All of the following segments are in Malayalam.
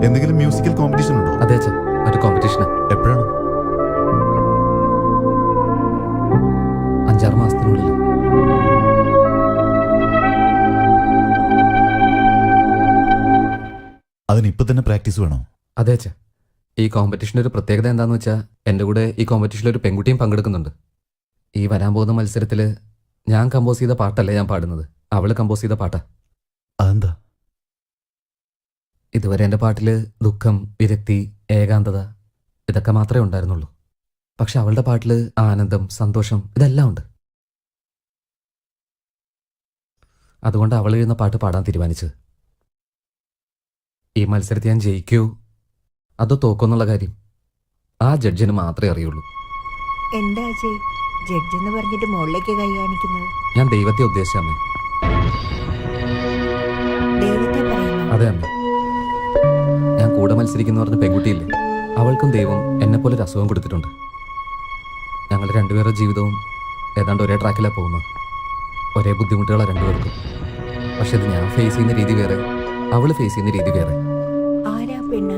എന്തെങ്കിലും മ്യൂസിക്കൽ കോമ്പറ്റീഷൻ ഉണ്ടോ? അതെ അച്ഛാ, ഒരു കോമ്പറ്റീഷൻ. എപ്പോഴാണ്? 5-6 മാസത്തിനുള്ളിൽ. അതിന് ഇപ്പൊ തന്നെ പ്രാക്ടീസ് വേണോ? അതെ അച്ഛാ, ഈ കോമ്പറ്റീഷൻ്റെ ഒരു പ്രത്യേകത എന്താണെന്ന് വെച്ചാൽ എൻ്റെ കൂടെ ഈ കോമ്പറ്റീഷനിൽ ഒരു പെൺകുട്ടിയും പങ്കെടുക്കുന്നുണ്ട്. ഈ വരാൻ പോകുന്ന മത്സരത്തിൽ ഞാൻ കമ്പോസ് ചെയ്ത പാട്ടല്ല ഞാൻ പാടുന്നത്, അവള് കമ്പോസ് ചെയ്ത പാട്ടാ. അതെന്താ? ഇതുവരെ എൻ്റെ പാട്ടിൽ ദുഃഖം, വിരക്തി, ഏകാന്തത ഇതൊക്കെ മാത്രമേ ഉണ്ടായിരുന്നുള്ളൂ. പക്ഷെ അവളുടെ പാട്ടിൽ ആനന്ദം, സന്തോഷം ഇതെല്ലാം ഉണ്ട്. അതുകൊണ്ട് അവൾ എഴുതുന്ന പാട്ട് പാടാൻ തീരുമാനിച്ചത്. ഈ മത്സരത്തിൽ ഞാൻ ജയിക്കൂ അതോ തോക്കുന്നുള്ള കാര്യം ആ ജഡ്ജിന് മാത്രമേ അറിയുള്ളൂ. എന്താ ജഡ്ജ് എന്ന് പറഞ്ഞിട്ട് മുകളിലേക്ക് കൈ കാണിക്കുന്നത്? ഞാൻ ദൈവത്തെ ഉദ്ദേശിച്ച അമ്മേ. ദൈവത്തെ പറയുന്നു? അതെ അമ്മേ. ഞാൻ കൂടെ മത്സരിക്കുന്ന പറഞ്ഞ പെൺകുട്ടിയില്ലേ, അവൾക്കും ദൈവം എന്നെപ്പോലെ ഒരു അസുഖം കൊടുത്തിട്ടുണ്ട്. ഞങ്ങൾ രണ്ടുപേരുടെ ജീവിതവും ഏതാണ്ട് ഒരേ ട്രാക്കിലാണ് പോകുന്നത്. ഒരേ ബുദ്ധിമുട്ടുകളാണ് രണ്ടുപേർക്കും. പക്ഷെ ഇത് ഞാൻ ഫേസ് ചെയ്യുന്ന രീതി വേറെ, അവള് ഫേസ് ചെയ്യുന്ന രീതി വേറെ. ആരാ പെണ്ണ്?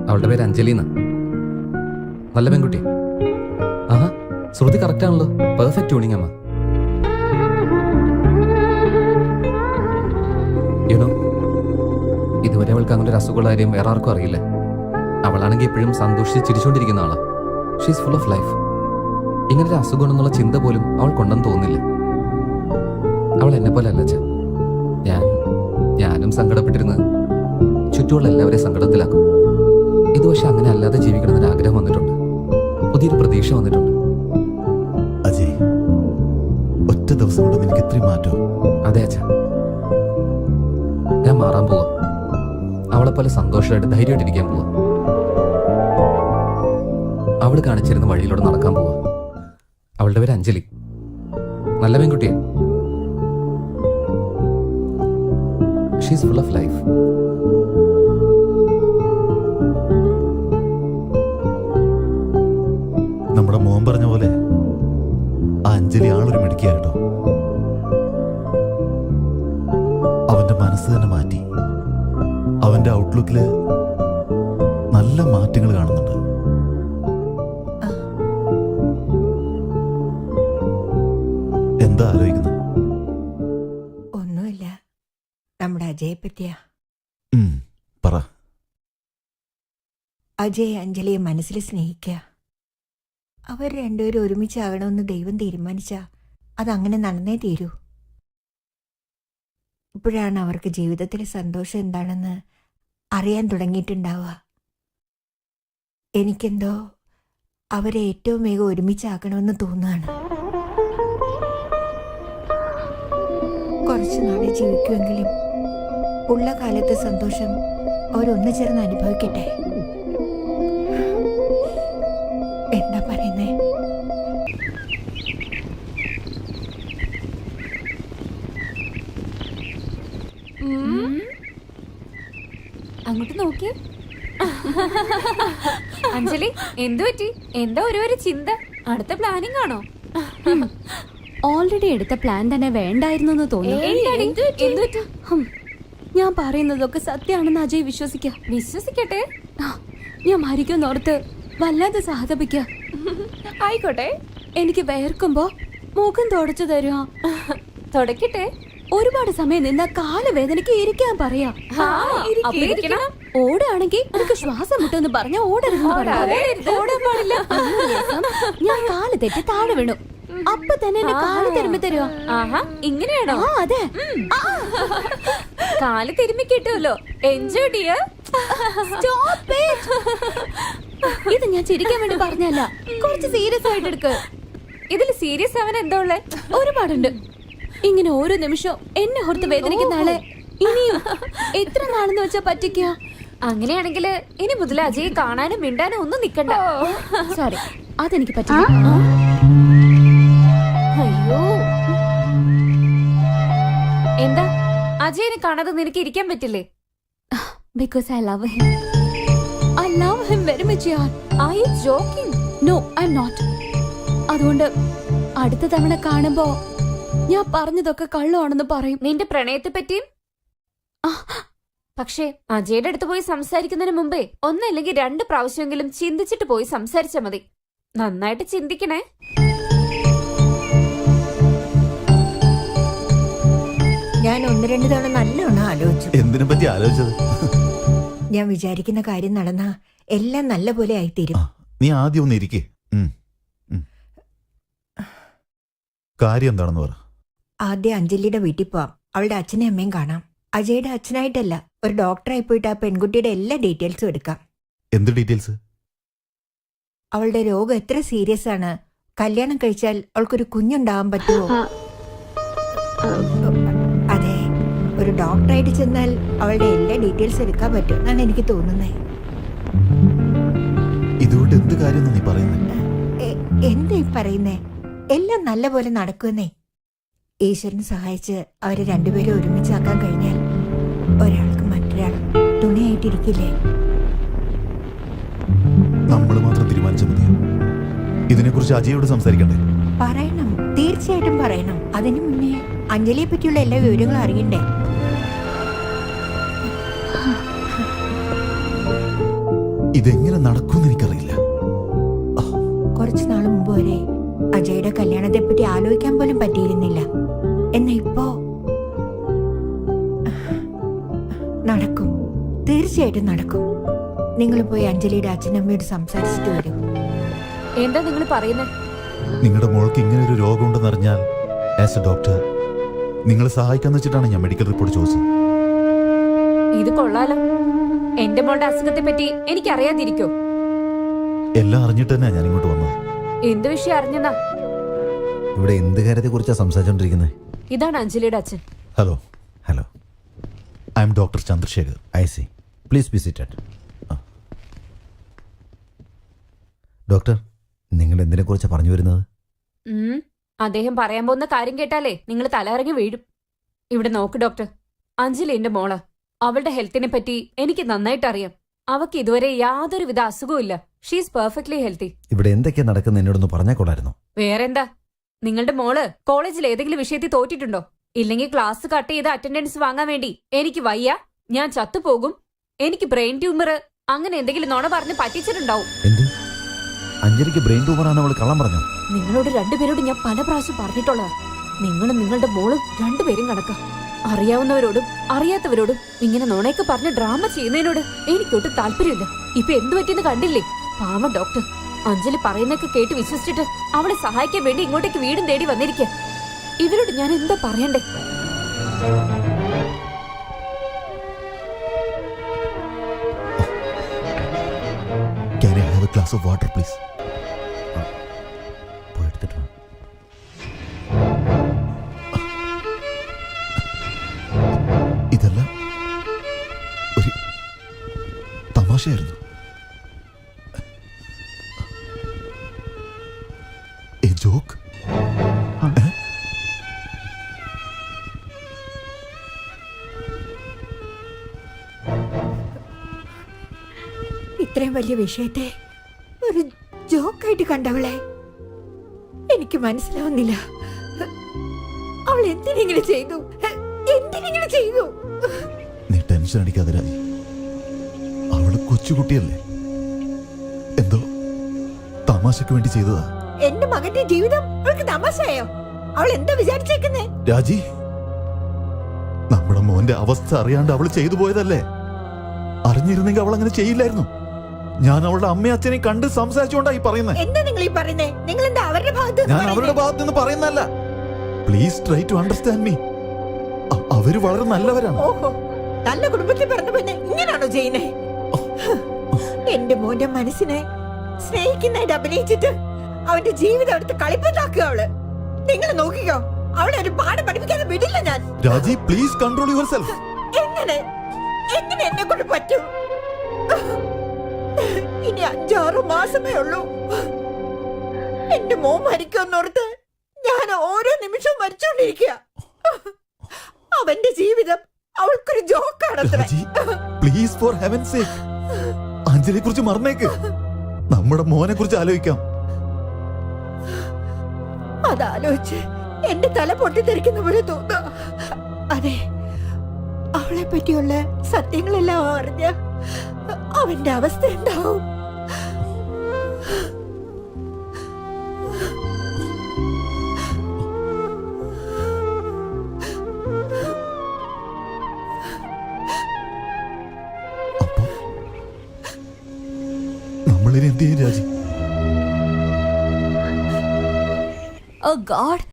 അവളുടെ പേര് അഞ്ജലി എന്നാ. നല്ല പെൺകുട്ടി. ആഹാ, ശ്രുതി കറക്റ്റ് ആണല്ലോ. പെർഫെക്റ്റ് ട്യൂണിങ് അമ്മ. യുനോ, ഇതുവരെ അവൾക്ക് അങ്ങനെ ഒരു അസുഖമുള്ള കാര്യം വേറെ ആർക്കും അറിയില്ല. അവളാണെങ്കിൽ എപ്പോഴും സന്തോഷിച്ച് ചിരിച്ചുകൊണ്ടിരിക്കുന്ന ആളാ. She's full of life. ഇങ്ങനൊരു അസുഖമാണെന്നുള്ള ചിന്ത പോലും അവൾക്കുണ്ടെന്ന് തോന്നുന്നില്ല. അവൾ എന്നെ പോലെ അല്ല അച്ഛാ. ഞാനും സങ്കടപ്പെട്ടിരുന്ന് ചുറ്റുമുള്ള എല്ലാവരെയും സങ്കടത്തിലാക്കും. ഇത് പക്ഷെ അങ്ങനെ അല്ലാതെ ജീവിക്കണമെന്നൊരു ആഗ്രഹം വന്നിട്ടുണ്ട്. പുതിയൊരു പ്രതീക്ഷ വന്നിട്ടുണ്ട്. അജയ്, ഒറ്റ ദിവസം കൊണ്ട് നിനക്ക് ഇത്രയും മാറ്റോ? അതെ അച്ഛാ, ഞാൻ മാറാൻ പോവാ. അവളെ പോലെ സന്തോഷമായിട്ട് ധൈര്യമായിട്ടിരിക്കാൻ പോവാ. അവൾ കാണിച്ചിരുന്ന വഴിയിലൂടെ നടക്കാൻ പോവാ. അവളുടെ പേര് അഞ്ജലി. നല്ല പെൺകുട്ടിയാ. She's full of life. നമ്മുടെ മോൻ പറഞ്ഞ പോലെ ആ അഞ്ജലി ആളൊരു മിടുക്കിയാട്ടോ. അവന്റെ മനസ്സ് തന്നെ മാറ്റി. അവന്റെ ഔട്ട്ലുക്കില് നല്ല മാറ്റങ്ങൾ കാണുന്നുണ്ട്. എന്താ ആലോചിക്കുന്നത്? ഒന്നുമില്ല, നമ്മുടെ അജയെ പറ്റിയാ. പറ. അജയ് അഞ്ജലിയെ മനസ്സിൽ സ്നേഹിക്കുക. അവർ രണ്ടുപേരും ഒരുമിച്ചാകണമെന്ന് ദൈവം തീരുമാനിച്ചാ അതങ്ങനെ നടന്നേ തീരൂ. ഇപ്പോഴാണ് അവർക്ക് ജീവിതത്തിലെ സന്തോഷം എന്താണെന്ന് അറിയാൻ തുടങ്ങിയിട്ടുണ്ടാവുക. എനിക്കെന്തോ അവരെ ഏറ്റവും വേഗം ഒരുമിച്ചാക്കണമെന്ന് തോന്നുകയാണ്. കുറച്ചു നാളെ ജീവിക്കുമെങ്കിലും ഉള്ള കാലത്തെ സന്തോഷം അവരൊന്നു ചേർന്ന് അനുഭവിക്കട്ടെ. എന്താ പറയുന്നേ? അങ്ങോട്ട് നോക്കി. അഞ്ജലി, എന്തു പറ്റി? എന്താ ഒരു ചിന്ത? അടുത്ത പ്ലാനിങ് ആണോ? ഓൾറെഡി എടുത്ത പ്ലാൻ തന്നെ വേണ്ടായിരുന്നു തോന്നുന്നു. ഞാൻ പറയുന്നതൊക്കെ സത്യമാണെന്ന് അജയ് വിശ്വസിക്കട്ടെ. ഞാൻ മരിക്കുന്നോർത്ത് വല്ലാതെ സഹതപിക്ക. ആയിക്കോട്ടെ. എനിക്ക് വേർക്കുമ്പോ മുഖം തുടച്ചു തരുമോ? തുടക്കട്ടെ. ഒരുപാട് സമയം നിന്ന കാലുവേദനയ്ക്ക് ഇരിക്കാൻ പറയാ. ഓടാണെങ്കിൽ എനിക്ക് ശ്വാസം മുട്ടെന്ന് പറഞ്ഞ ഓടരുതെന്ന് പറയാം. ഞാൻ കാല് തെറ്റി താഴെ വീണു. അപ്പൊ തന്നെ എന്നെ കാല് തിരുമ്പി തരുമോ? ഇങ്ങനെയാണോ? അതെ, കാല് തിരുമ്പി കിട്ടുമല്ലോ. Enjoy dear. ഇത് ഞാൻ ചിരിക്കാൻ വേണ്ടി പറഞ്ഞല്ല, കുറച്ച് സീരിയസ് ആയിട്ട് എടുക്ക്. ഇതിൽ സീരിയസ് ആവാൻ എന്താ ഉള്ളേ? ഒരുപാടുണ്ട്. ഇങ്ങനെ ഓരോ നിമിഷവും എന്നെ ഓർത്ത് വേദനിക്കുന്ന ആളെ ഇനിയും എത്ര നാളെന്ന് വെച്ചാ പറ്റിക്ക? അങ്ങനെയാണെങ്കിൽ ഇനി മുതൽ അജയ് കാണാനും മിണ്ടാനും ഒന്നും നിക്കണ്ട. സോറി, അതെനിക്ക് പറ്റില്ല. അജയനെ കാണാതെ നിനക്ക് ഇരിക്കാൻ പറ്റില്ലേ? Because I love him. I love him very much, yaar. Are you joking? No, I'm not. അതുകൊണ്ട് അടുത്ത തവണ കാണുമ്പോ ഞാൻ പറഞ്ഞതൊക്കെ കള്ളമാണെന്ന് പറയും. നിന്റെ പ്രണയത്തെ പറ്റിയും. പക്ഷേ അജയുടെ അടുത്ത് പോയി സംസാരിക്കുന്നതിന് മുമ്പേ ഒന്നല്ലെങ്കിൽ 2 പ്രാവശ്യമെങ്കിലും ചിന്തിച്ചിട്ട് പോയി സംസാരിച്ചാ മതി. നന്നായിട്ട് ചിന്തിക്കണേ. ഞാൻ 1-2 തവണ നല്ലോണം ആലോചിച്ചു. എന്തിനെ പറ്റി ആലോചിച്ചത്? ഞാൻ വിചാരിക്കുന്ന കാര്യം നടന്നാ എല്ലാം നല്ല പോലെ ആയിത്തീരും. നീ ആദ്യം ഒന്ന് ഇരിക്കേ. കാര്യം എന്താണെന്ന് പറ. ആദ്യം അഞ്ജലിയുടെ വീട്ടിൽ പോവാം. അവളുടെ അച്ഛനെയും അമ്മയും കാണാം. അജയുടെ അച്ഛനായിട്ടല്ല, ഒരു ഡോക്ടറായി പോയിട്ട് ആ പെൺകുട്ടിയുടെ എല്ലാ ഡീറ്റെയിൽസും എടുക്കാം. എന്ത് ഡീറ്റെയിൽസ്? അവളുടെ രോഗം എത്ര സീരിയസ് ആണ്, കല്യാണം കഴിച്ചാൽ അവൾക്കൊരു കുഞ്ഞുണ്ടാവാൻ പറ്റുമോ? അതെ, ഒരു ഡോക്ടറായിട്ട് ചെന്നാൽ അവളുടെ എല്ലാ ഡീറ്റെയിൽസ് എടുക്കാൻ പറ്റും എന്നാണ് എനിക്ക് തോന്നുന്നത്. ഇതുകൊണ്ട് എന്ത് കാര്യം നീ പറയുന്നത്? എന്താ പറയുന്നേ? എല്ലാം നല്ല പോലെ നടക്കുമെന്നേ. ഈശ്വരൻ സഹായിച്ച് അവരെ രണ്ടുപേരും ഒരുമിച്ചാക്കാൻ കഴിഞ്ഞാൽ ഒരാൾക്ക് മറ്റൊരാളും തുണയായിട്ടിരിക്കില്ലേ? നമ്മൾ മാത്രം തീരുമാനിച്ചാൽ മതിയോ? ഇതിനെക്കുറിച്ച് അജയോട് സംസാരിക്കണ്ടേ? പറയണം, തീർച്ചയായിട്ടും പറയണം. അതിനു മുന്നേ അഞ്ജലിയെ പറ്റിയുള്ള എല്ലാ വിവരങ്ങളും അറിയണ്ടേ? ഇതെങ്ങനെ നടക്കുമെന്ന് എനിക്കറിയില്ല. കുറച്ചു നാൾ മുമ്പ് വരെ അജയുടെ കല്യാണത്തെ പറ്റി ആലോചിക്കാൻ പോലും പറ്റിയിരുന്നില്ല. എന്നാ ഇപ്പോ നടക്കും, തീർച്ചയായിട്ടും നടക്കും. നിങ്ങൾ പോയി അഞ്ജലിയുടെ അച്ഛനമ്മയോട് സംസാരിച്ചിട്ട് വരും. എന്താ നിങ്ങൾ പറയുന്നത്? നിങ്ങളുടെ മോൾക്ക് ഇങ്ങനെ ഒരു രോഗമുണ്ടെന്ന് അറിഞ്ഞാൽ ആസ് എ ഡോക്ടർ നിങ്ങളെ സഹായിക്കാന്ന് വെച്ചിട്ടാണ് ഞാൻ മെഡിക്കൽ റിപ്പോർട്ട് ചോദിച്ചത്. ഇത് കൊള്ളാലോ. എന്റെ മോളുടെ അസുഖത്തെ പറ്റി എനിക്ക് അറിയാതിരിക്കോ? എല്ലാം അറിഞ്ഞിട്ട് തന്നെയാ ഞാൻ ഇങ്ങോട്ട് വന്നത്. എന്ത് വിഷയം അറിഞ്ഞെന്നാ? ഇവിടെ എന്ത് കാര്യത്തെ കുറിച്ചാ സംസാരിച്ചോണ്ടിരിക്കുന്നത്? ഇതാണ് അഞ്ജലിയുടെ അച്ഛൻ. Hello, hello, I am doctor Chandrashekhar. I see. Please be seated. Doctor, നിങ്ങൾ എന്തിനെ കുറിച്ചാണ് പറഞ്ഞു വരുന്നത്? അദ്ദേഹം പറയാൻ പോകുന്ന കാര്യം കേട്ടാലേ നിങ്ങൾ തലയിറങ്ങി വീഴും. ഇവിടെ നോക്ക് ഡോക്ടർ, അഞ്ജലി എന്റെ മോള്. അവളുടെ ഹെൽത്തിനെ പറ്റി എനിക്ക് നന്നായിട്ട് അറിയാം. അവക്ക് ഇതുവരെ യാതൊരുവിധ അസുഖവും ഇല്ല. She's perfectly healthy. ഇവിടെ എന്തൊക്കെയാ നടക്കുന്നത് എന്നോടൊന്ന് പറഞ്ഞാൽ കൊള്ളായിരുന്നു. വേറെന്താ? നിങ്ങളുടെ മോള് കോളേജിൽ ഏതെങ്കിലും വിഷയത്തിൽ തോറ്റിട്ടുണ്ടോ? ഇല്ലെങ്കിൽ ക്ലാസ് കട്ട് ചെയ്ത് അറ്റൻഡൻസ് വാങ്ങാൻ വേണ്ടി എനിക്ക് വയ്യ, ഞാൻ ചത്തുപോകും, എനിക്ക് ബ്രെയിൻ ട്യൂമർ, അങ്ങനെ എന്തെങ്കിലും നുണ പറഞ്ഞ് പറ്റിച്ചിട്ടുണ്ടാവും. എന്ത്? അഞ്ജലിക്ക് ബ്രെയിൻ ട്യൂമറാണ് അവൾ കള്ളം പറഞ്ഞു? നിങ്ങളോട് രണ്ടുപേരോട് ഞാൻ പല പ്രാവശ്യം പറഞ്ഞിട്ടുള്ളതാ. നിങ്ങളും നിങ്ങളുടെ മോളും രണ്ടുപേരും കണക്കാം. അറിയാവുന്നവരോടും അറിയാത്തവരോടും ഇങ്ങനെ നുണയൊക്കെ പറഞ്ഞ് ഡ്രാമ ചെയ്യുന്നതിനോട് എനിക്കൊട്ടും താല്പര്യമില്ല. ഇപ്പൊ എന്തു പറ്റിയെന്ന് കണ്ടില്ലേ? പാവം ഡോക്ടർ. അഞ്ജലി പറയുന്നൊക്കെ കേട്ട് വിശ്വസിച്ചിട്ട് അവളെ സഹായിക്കാൻ വേണ്ടി ഇങ്ങോട്ടേക്ക് വീടും തേടി വന്നിരിക്കുക. ഇവരോട് ഞാൻ എന്താ പറയണ്ടേ? Can I have a glass of water, please? പോയി എടുത്തിട്ട് വാ. ഇതെല്ലാം ഒരു തമാശയായിരുന്നു. A joke? ഇത്രയും വലിയ വിഷയത്തെ ഒരു ജോക്കായിട്ട് കണ്ടവളെ എനിക്ക് മനസ്സിലാവുന്നില്ല. അവൾ എന്തിനെങ്ങനെ ചെയ്തു? എന്തിനെങ്ങനെ ചെയ്തു? നീ ടെൻഷൻ അടിക്കാതിരായി. അവള് കൊച്ചുകുട്ടിയല്ലേ, എന്തോ തമാശക്ക് വേണ്ടി ചെയ്തതാ. എന്റെ മകന്റെ ജീവിതം അവൾക്ക് തമാശയോ? അവൾ എന്താ വിചാരിച്ചേക്കുന്നേ? രാജി, നമ്മുടെ മോന്റെ അവസ്ഥ അറിയാണ്ട് അവള് ചെയ്തു പോയതല്ലേ. അറിഞ്ഞിരുന്നെങ്കിൽ അവൾ അങ്ങനെ ചെയ്യില്ലായിരുന്നു. ഞാൻ അവളുടെ അമ്മയും അച്ഛനെയും കണ്ട് സംസാരിച്ചുകൊണ്ടായി പറയുന്നത്. എന്താ നിങ്ങൾ ഈ പറയുന്നേ? നിങ്ങൾ എന്താ അവരുടെ ഭാഗത്ത്? ഞാൻ അവരുടെ ഭാഗത്ത് നിന്ന് പറയുന്നല്ല. Please try to understand me. അവര് വളരെ നല്ലവരാണ്. ഓഹോ, നല്ല കുടുംബത്തിൽ പറഞ്ഞ പിന്നെ ഇങ്ങനാണോ ചെയ്യുന്നേ? എന്റെ മോന്റെ മനസ്സിനെ സ്നേഹിക്കുന്നതായിട്ട് അഭിനയിച്ചിട്ട് അവന്റെ ജീവിതം എടുത്ത് കളിപ്പത്താക്കുക അവള്. നിങ്ങൾ നോക്കിക്കോ, അവളെ ഒരു പാഠം പഠിപ്പിക്കാതെ വിടില്ല ഞാൻ. രാജി, പ്ലീസ് കൺട്രോൾ യുവർ സെൽഫ്. എങ്ങനെ എങ്ങനെ എന്നെ കൊണ്ട് പറ്റും? ഇനി 5-6 മാസമേ ഉള്ളൂ. എന്റെ മോൻ മരിക്കുമെന്നോർത്ത് ഞാൻ ഓരോ നിമിഷവും മരിച്ചോണ്ടിരിക്കുക. അവന്റെ ജീവിതം അവൾക്കൊരു ജോക്കാണത്ര. രാജി പ്ലീസ് ഫോർ ഹെവൻ സേക്ക് അഞ്ജലിയെ കുറിച്ച് മറന്നേക്ക്. നമ്മുടെ മോനെ കുറിച്ച് ആലോചിക്കാം. അതാലോചിച്ച് എന്റെ തല പൊട്ടിത്തെറിക്കുന്ന പോലെ തോന്നാ. അതെ, അവളെ പറ്റിയുള്ള സത്യങ്ങളെല്ലാം അറിഞ്ഞ അവന്റെ അവസ്ഥ എന്താവും? അപ്പൊ നമ്മളിനി എന്ത് ചെയ്യും രാജി? ഓ ഗോഡ്,